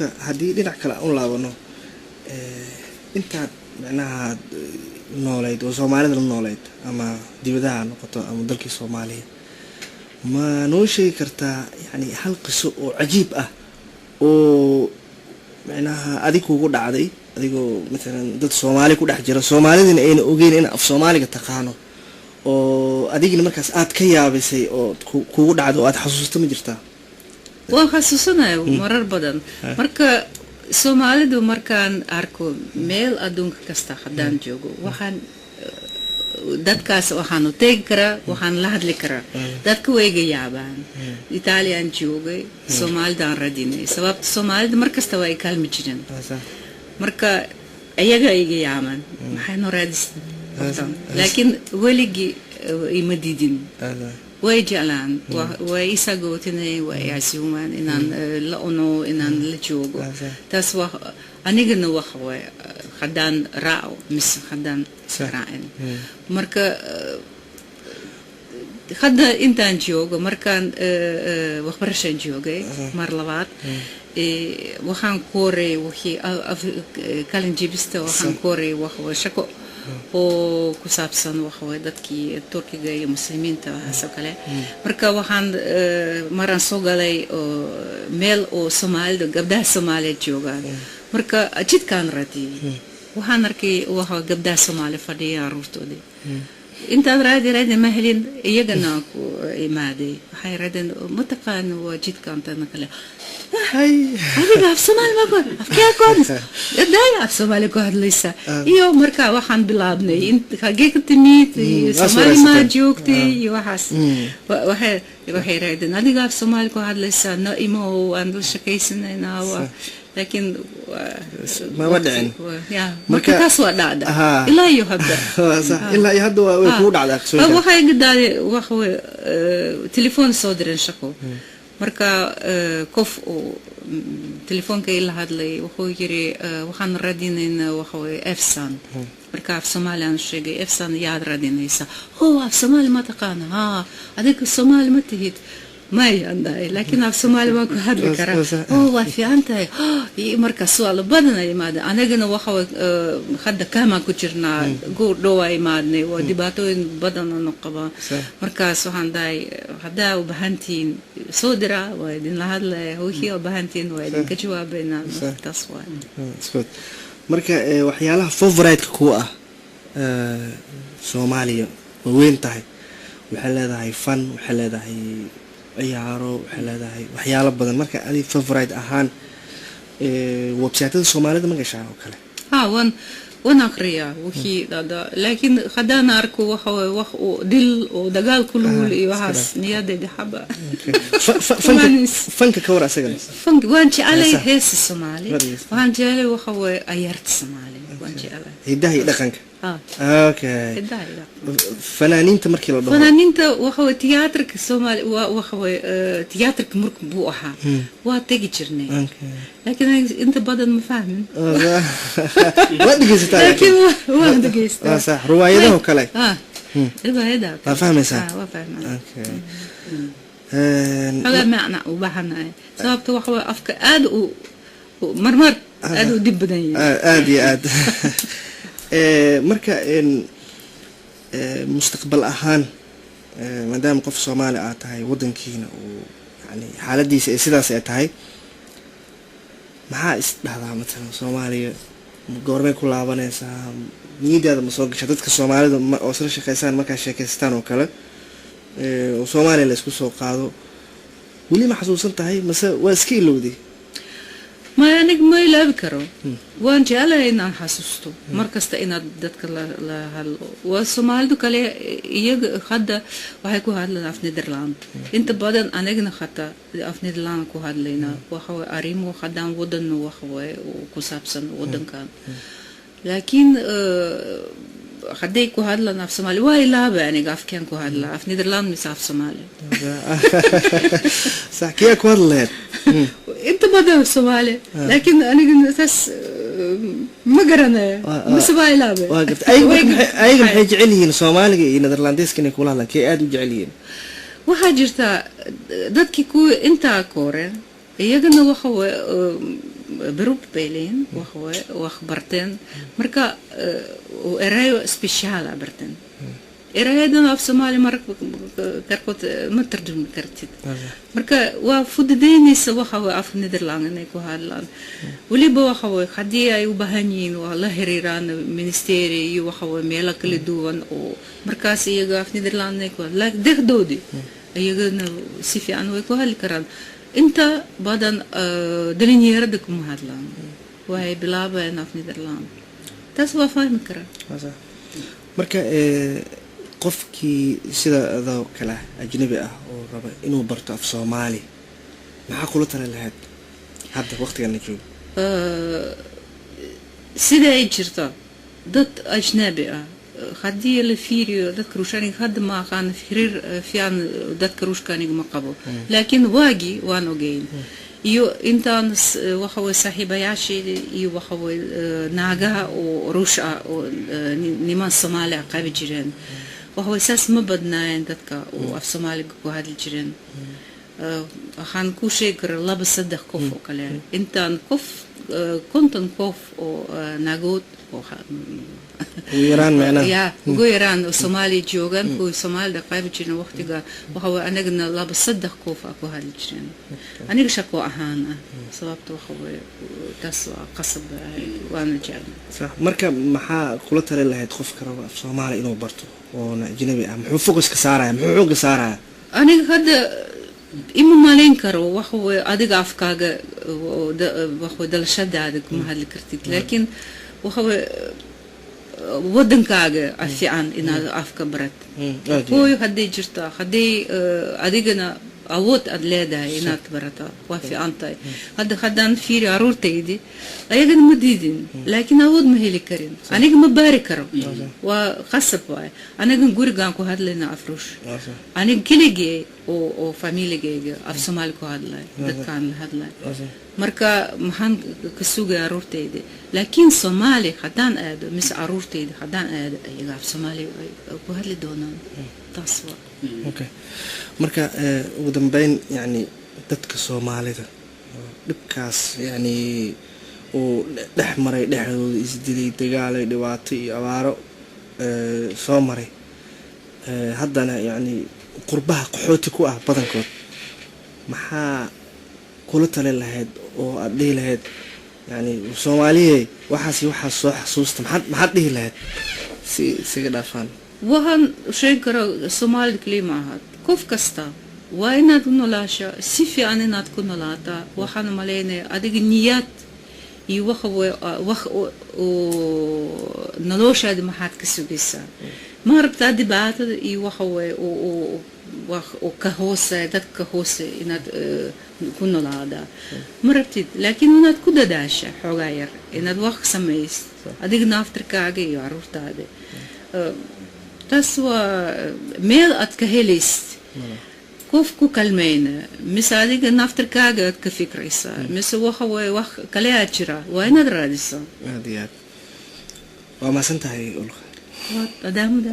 marka haddii dhinac kale aan u laabano intaad macnaha nooleyd oo soomaalida la nooleyd ama dibadaha noqoto ama dalkii Soomaaliya ma noo sheegi kartaa yani hal qiso oo cajiib ah oo macnaha adiga ugu dhacday adigoo مثلا dad Soomaali ku dhex jira Soomaalidina ayna ogeyn in af Soomaaliga taqaano oo adigina markaas aad ka yaabisay oo kugu dhacdo aad xasuusto ma jirtaa waan xasuusanayo marar badan marka Soomaalidu markaan arko meel adduunka kasta haddaan joogo waxaan dadkaas waxaan u tegi karaa waxaan la hadli karaa dadka way iga yaabaan Italian joogay Soomaalidaan radinay sababta Soomaalida markasta way kaalmi jireen marka ayaga iga yaabaan maxay noo raadisay laakiin weligii ima diidin way jeclaan way isagootinay way casuumaan inaan la cuno inaan la joogo taas wax anigana wax way haddaan raaco mise haddaan raacin marka hadda intaan joogo markaan waxbarashaan joogay mar labaad waxaan koray wixii kalin jibista waxaan koray wax shaqo oo ku saabsan waxa way dadkii Turkiga iyo muslimiinta waxaasoo kale marka waxaan maraan soo galay meel oo Soomaalida gabdhaha Soomaaliyeed joogaan marka jidkaan raadiyay waxaan arkay waxa gabdhaha Soomaali fadhiya caruurtoodii intaan raadi ma helin iyagana ku imaaday waxay raadeen mataqaan waa jidkaan tan kale hay adiga af Soomaali ma qoon afkee qoon daay af Soomaali ku hadlaysa iyo marka waxaan bilaabnay in xagee ka timid Soomaali ma joogtay iyo waxaas waxay raadeen adiga af Soomaali ku hadlaysa no imo aan la shaqaysanayna لكن ما ودعن marka taas waa dhacda ilaa iyo hadda ilaa iyo hadda way ku dhacdaa waxay gadaay wax way telefoon soo dirin shaqo marka qof oo telefoonka ila hadlay wuxuu yiri waxaan raadinaynaa wax way Efsan marka af Soomaali aan sheegay Efsan yaad raadinaysa af Soomaali ma taqaan adiga Soomaali ma tihid ما ينداي لكن في الصومال ما كهاد بكرة هو في أنت مركز سؤال بدنا يماد أنا جنا وخوا خد كهما كتيرنا قول دواء يمادني ودباتو بدنا نقبا مركز سوهان داي هدا وبهنتين صدرة ويدين لهذا هو هي وبهنتين ويدين كجوا بينا تصوير سكوت مركز وحيالها فوفرايت كوة سوماليا وين تاعي وحلا هاي فن وحلا هاي ciyaaro xiladahay waxyaalo badan marka ali favorite ahaan website-da Soomaalida ma gashaa oo kale wan akhriya wixii dada laakiin khadana arko wax dil oo dagaal kulul iyo waxaas niyadda haba fanka ka war asaga fanka waan jeclay hees Soomaali waan jeclay waxa way ayarta Soomaali waan jeclay hidaha iyo dhaqanka اوكي فنانينتا markii la dhaho fanaaniinta waxa way tiyaatarka Soomaali waxa way tiyaatarka markuu buu ahaa waa tagi jirnay laakiin inta badan ma fahmin waa dhageysataa laakiin waa dhageysataa صح riwaayadaha kale riwaayadaha waa fahmaysaa waa fahmaysaa okay هذا معنى وبحنا sababta waxa way afka aad u marmar aad u dib badan yahay aad marka mustaqbal ahaan maadaama qof Soomaali ah tahay wadankiina oo yani xaaladiisa ay sidaas ay tahay maxaa isdhaxdaa مثلا Soomaaliya goormay ku laabanaysaa niyadda ma soo gashay dadka Soomaalida oo soo shaqeystaan marka sheekaystaan oo kale oo Soomaaliya la isku soo qaado wali ma xasuusan tahay mase waa iska ilowday ما يعني ما يلعب كرو وانجي على إن أنا حسستو مركز إن دتك لا هال والصومال دو كله يج خد وهيكو هاد لنا في نيدرلاند أنت بعدين أنا جنا خدت في نيدرلاند كو هاد لنا وهو أريم وخدام ودن وهو وكسبسن ودن كان لكن خديك هاد لنا في الصومال وإلا يعني قاف كان كو هاد لنا في نيدرلاند مسافر الصومالي صح كيا كوادلين انت بدأ الصومالي لكن انا قلت ما قرنا بس باي لابه واقفت ايغم waxay jecel yihiin Soomaaliga iyo Netherlands kana kula kee aad u jecel yihiin waxa jirta dadkii ku inta kooreen iyagana waxa way beroep beleen wax barteen marka erayo speciaal barteen erayadan af Soomaali marka karkood ma tarjumi kartid marka waa fududeynaysa waxa way af Nederland ay ku hadlaan waliba waxa way hadii ay u baahan yihiin waa la xiriiraan ministerie iyo waxa way meel kala duwan oo markaas iyaga af Nederland ay ku hadlaan degdoodi iyagana si fiican way ku hadli karaan inta badan dhalinyarada kuma hadlaan way bilaabeen af Nederland taas waa fahmi karaa marka qofkii sida adoo kala ajnabi ah oo raba inuu barto af Soomaali maxaa kula tali lahayd hadda waqtigan la joogo sida ay jirto dad ajnabi ah hadii la fiiriyo dadka ruushaniga hadda ma aqaan xiriir fiican dadka ruushaniga ma qabo laakiin waagi waan ogeyn iyo intaan waxa way saaxiibayaashii iyo waxa way naagaha oo ruush ah oo niman Soomaali ah qayb jireen waxa way saas ma badnaayeen dadka oo af Soomaaliga ku hadli jireen waxaan ku sheegay laba saddex qof oo kale intaan qof konton qof oo nagood oo ويران معنا يا ويران Soomaali joogan kuwa Soomaalida qayb jireen waqtiga waxa way anagna laba saddex qof ku hadli jireen aniga shaqo ahaan sababta waxa way taas qasab waana jecel صح marka maxaa kula tali lahayd qof ka raba af Soomaali inuu barto oo ajnabi ah muxuu focus ka saaraya muxuu xoog saaraya aniga hadda ima maalin karo waxa way adiga afkaaga waxa dalashadaada kuma hadli kartid laakiin waxa way wadankaaga fiican inaad afka barat kuwa hadii jirta hadii adigana awood aad leedahay inaad barato waa fiican tahay haddaan fiiri aruurtaydi ayagana ma diidin laakiin awood ma heli karin aniga ma baari karo waa qasab waay aniga gurigaan ku hadlayna af ruush aniga keligay oo familigayga af Soomaali ku hadlay dadkaan la hadlay marka maxaan ka sugay aruurtaydi laakiin Soomaali haddaan aado mis aruurtaydi haddaan aado ayaga af Soomaali ku hadli doonaan taas waa okay marka ugu dambeyn yani dadka Soomaalida dhibkaas yani oo dhaxmaray dhaxdooda isdilay dagaalay dhibaato iyo abaaro soo maray haddana yani qurbaha qaxooti ku ah badankood maxaa kula tali lahayd oo aad dhihi lahayd yani Soomaaliye waxaas soo xasuusta maxaad dhihi lahayd si siga dhaafaan waxaan sheegi karaa Soomaali kelima ahad qof kasta waa inaad nolosha si fiican inaad ku noolaataa waxaan maleynaa adiga niyad iyo wax noloshaada maxaad ka sugaysaa ma rabtaa dhibaatada iyo wax ka hoose dadka hoose inaad ku noolaadaa ma rabtid laakiin inaad ku dadaasha xoogaa yar inaad wax samaysid adiga naftarkaaga iyo caruurtaada taas waa meel aad ka helaysid qof ku kalmayna mise adiga naftarkaaga aad ka fikraysaa mise waxa way wax kale aad jira waa inaad raadisaa waa maasantahay ulqa waa adaamada